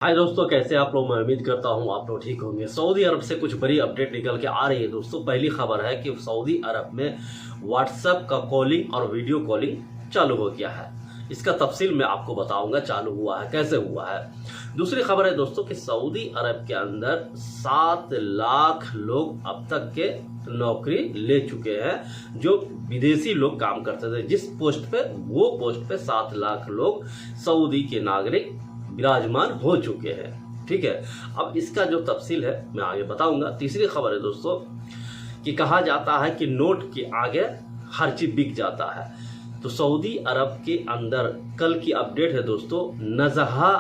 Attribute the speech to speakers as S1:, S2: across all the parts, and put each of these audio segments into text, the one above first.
S1: हाय दोस्तों, कैसे आप लोग। मैं उम्मीद करता हूँ आप लोग ठीक होंगे। सऊदी अरब से कुछ बड़ी अपडेट निकल के आ रही है दोस्तों। पहली खबर है कि सऊदी अरब में व्हाट्सएप का कॉलिंग और वीडियो कॉलिंग चालू हो गया है। इसका तफसील मैं आपको बताऊंगा, चालू हुआ है कैसे हुआ है। दूसरी खबर है दोस्तों कि सऊदी अरब के अंदर 7 लाख लोग अब तक के नौकरी ले चुके हैं, जो विदेशी लोग काम करते थे। जिस पोस्ट पे, वो पोस्ट पे 7 लाख लोग सऊदी के नागरिक विराजमान हो चुके हैं। ठीक है, अब इसका जो तफसील है मैं आगे बताऊंगा। तीसरी खबर है दोस्तों कि कहा जाता है कि नोट के आगे हर चीज बिक जाता है। तो सऊदी अरब के अंदर कल की अपडेट है दोस्तों। नजहा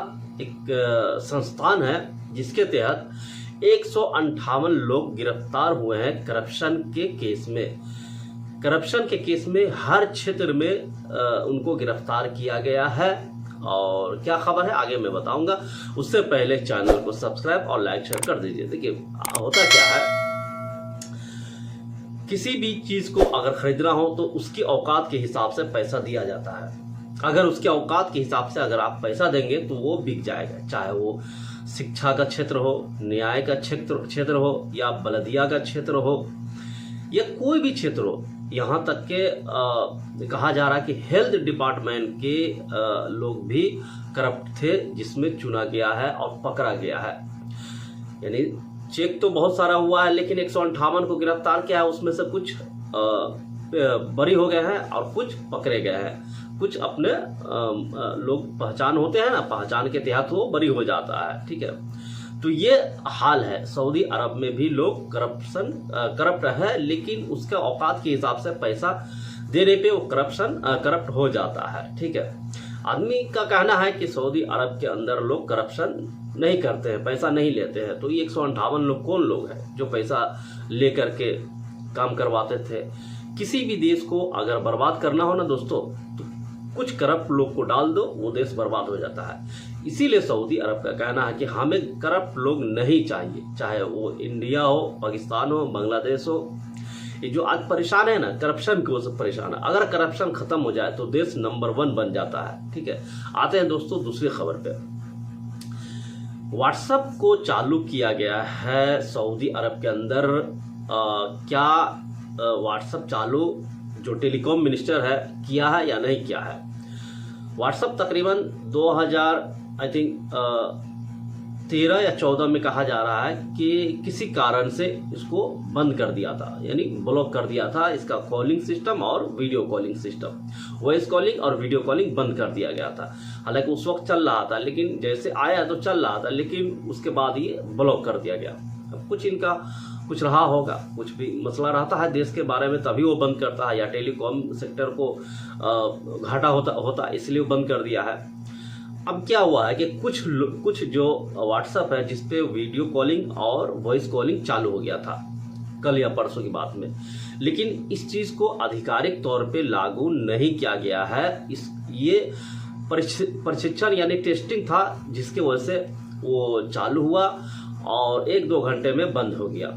S1: एक संस्थान है जिसके तहत 158 लोग गिरफ्तार हुए हैं करप्शन के केस में। करप्शन के केस में हर क्षेत्र में उनको गिरफ्तार किया गया है। और क्या खबर है आगे मैं बताऊंगा। उससे पहले चैनल को सब्सक्राइब और लाइक शेयर कर दीजिए। देखिए होता क्या है, किसी भी चीज को अगर खरीदना हो तो उसकी औकात के हिसाब से पैसा दिया जाता है। अगर उसके औकात के हिसाब से अगर आप पैसा देंगे तो वो बिक जाएगा, चाहे वो शिक्षा का क्षेत्र हो, न्याय का क्षेत्र हो, या बलदिया का क्षेत्र हो, या कोई भी क्षेत्र हो। यहाँ तक के कहा जा रहा है कि हेल्थ डिपार्टमेंट के लोग भी करप्ट थे, जिसमें चुना गया है और पकड़ा गया है। यानी चेक तो बहुत सारा हुआ है, लेकिन 158 को गिरफ्तार किया है। उसमें से कुछ बरी हो गए हैं और कुछ पकड़े गए हैं। कुछ अपने लोग पहचान होते हैं ना, पहचान के तहत वो बरी हो जाता है। ठीक है, तो ये हाल है। सऊदी अरब में भी लोग करप्ट है, लेकिन उसके औकात के हिसाब से पैसा देने पे वो करप्ट हो जाता है। ठीक है, आदमी का कहना है कि सऊदी अरब के अंदर लोग करप्शन नहीं करते हैं, पैसा नहीं लेते हैं। तो ये 158 लोग कौन लोग हैं जो पैसा लेकर के काम करवाते थे। किसी भी देश को अगर बर्बाद करना हो ना दोस्तों, तो कुछ करप्ट लोग को डाल दो, वो देश बर्बाद हो जाता है। इसीलिए सऊदी अरब का कहना है कि हमें करप्ट लोग नहीं चाहिए, चाहे वो इंडिया हो, पाकिस्तान हो, बांग्लादेश हो। ये जो आज परेशान है ना, करप्शन की वजह से परेशान है। अगर करप्शन खत्म हो जाए तो देश नंबर 1 बन जाता है। ठीक है, आते हैं दोस्तों दूसरी खबर पे। व्हाट्सएप को चालू किया गया है सऊदी अरब के अंदर। क्या व्हाट्सएप चालू जो टेलीकॉम मिनिस्टर है किया है या नहीं किया है। व्हाट्सएप तकरीबन 2013 या 14 में कहा जा रहा है कि किसी कारण से इसको बंद कर दिया था, यानी ब्लॉक कर दिया था। इसका कॉलिंग सिस्टम और video calling system, voice calling और वीडियो कॉलिंग बंद कर दिया गया था। हालांकि उस वक्त चल रहा था, लेकिन जैसे आया तो चल रहा था, लेकिन उसके बाद ये ब्लॉक कर दिया गया। अब कुछ रहा होगा, कुछ भी मसला रहता है देश के बारे में, तभी वो बंद करता है, या टेलीकॉम सेक्टर को घाटा होता इसलिए वो बंद कर दिया है। अब क्या हुआ है कि कुछ जो व्हाट्सएप है जिसपे वीडियो कॉलिंग और वॉइस कॉलिंग चालू हो गया था कल या परसों की बात में, लेकिन इस चीज को आधिकारिक तौर पे लागू नहीं किया गया है। ये प्रशिक्षण यानी टेस्टिंग था, जिसके वजह से वो चालू हुआ और 1-2 घंटे में बंद हो गया।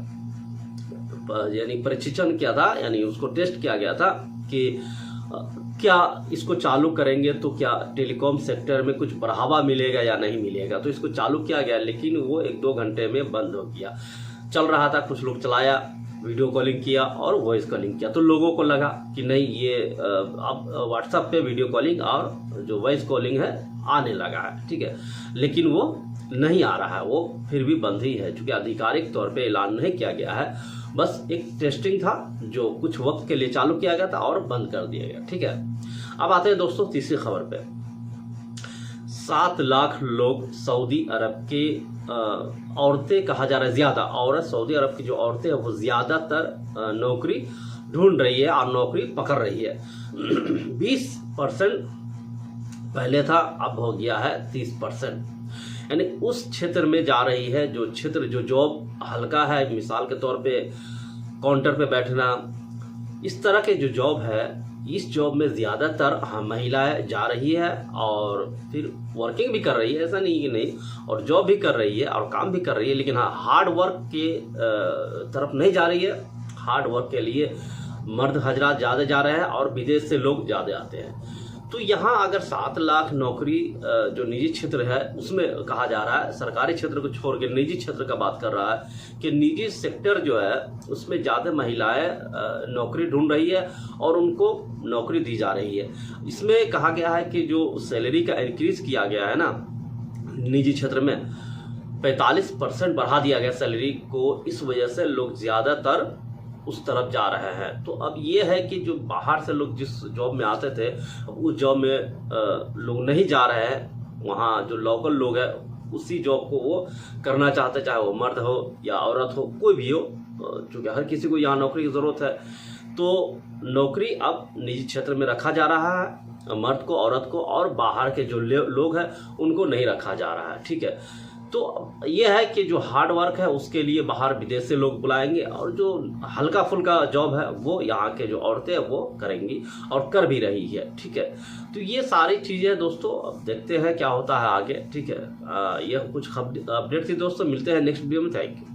S1: यानी प्रशिक्षण किया था, यानी उसको टेस्ट किया गया था कि क्या इसको चालू करेंगे तो क्या टेलीकॉम सेक्टर में कुछ बढ़ावा मिलेगा या नहीं मिलेगा। तो इसको चालू किया गया, लेकिन वो 1-2 घंटे में बंद हो गया। चल रहा था, कुछ लोग चलाया, वीडियो कॉलिंग किया और वॉइस कॉलिंग किया, तो लोगों को लगा कि नहीं, ये अब व्हाट्सएप पे वीडियो कॉलिंग और जो वॉइस कॉलिंग है आने लगा है। ठीक है, लेकिन वो नहीं आ रहा है, वो फिर भी बंद ही है, क्योंकि आधिकारिक तौर पे ऐलान नहीं किया गया है। बस एक टेस्टिंग था जो कुछ वक्त के लिए चालू किया गया था और बंद कर दिया गया। ठीक है, अब आते हैं दोस्तों तीसरी खबर पे। 7 लाख लोग सऊदी अरब के औरतें, कहा जा रहा है ज्यादा औरत, सऊदी अरब की जो औरतें हैं वो ज्यादातर नौकरी ढूंढ रही है और नौकरी पकड़ रही है। 20% पहले था, अब हो गया है 30%। यानी उस क्षेत्र में जा रही है जो क्षेत्र जो जॉब हल्का है, मिसाल के तौर पे काउंटर पे बैठना, इस तरह के जो जॉब है, इस जॉब में ज़्यादातर महिलाएं जा रही है और फिर वर्किंग भी कर रही है, ऐसा नहीं कि नहीं, और जॉब भी कर रही है और काम भी कर रही है। लेकिन हाँ, हार्ड वर्क के तरफ नहीं जा रही है। हार्ड वर्क के लिए मर्द हजरात ज़्यादा जा रहे हैं और विदेश से लोग ज़्यादा आते हैं। तो यहाँ अगर 7 लाख नौकरी जो निजी क्षेत्र है उसमें कहा जा रहा है, सरकारी क्षेत्र को छोड़ के निजी क्षेत्र का बात कर रहा है कि निजी सेक्टर जो है उसमें ज़्यादा महिलाएं नौकरी ढूंढ रही है और उनको नौकरी दी जा रही है। इसमें कहा गया है कि जो सैलरी का इंक्रीज किया गया है ना निजी क्षेत्र में 45% बढ़ा दिया गया सैलरी को, इस वजह से लोग ज़्यादातर उस तरफ जा रहे हैं। तो अब ये है कि जो बाहर से लोग जिस जॉब में आते थे अब उस जॉब में लोग नहीं जा रहे हैं, वहाँ जो लोकल लोग हैं उसी जॉब को वो करना चाहते, चाहे वो मर्द हो या औरत हो, कोई भी हो, क्योंकि हर किसी को यहाँ नौकरी की ज़रूरत है। तो नौकरी अब निजी क्षेत्र में रखा जा रहा है, मर्द को, औरत को, और बाहर के जो लोग हैं उनको नहीं रखा जा रहा है। ठीक है, तो ये है कि जो हार्ड वर्क है उसके लिए बाहर विदेश से लोग बुलाएंगे और जो हल्का फुल्का जॉब है वो यहाँ के जो औरतें वो करेंगी और कर भी रही है। ठीक है, तो ये सारी चीज़ें दोस्तों अब देखते हैं क्या होता है आगे। ठीक है, ये कुछ अपडेट थी दोस्तों, मिलते हैं नेक्स्ट वीडियो में। Thank you.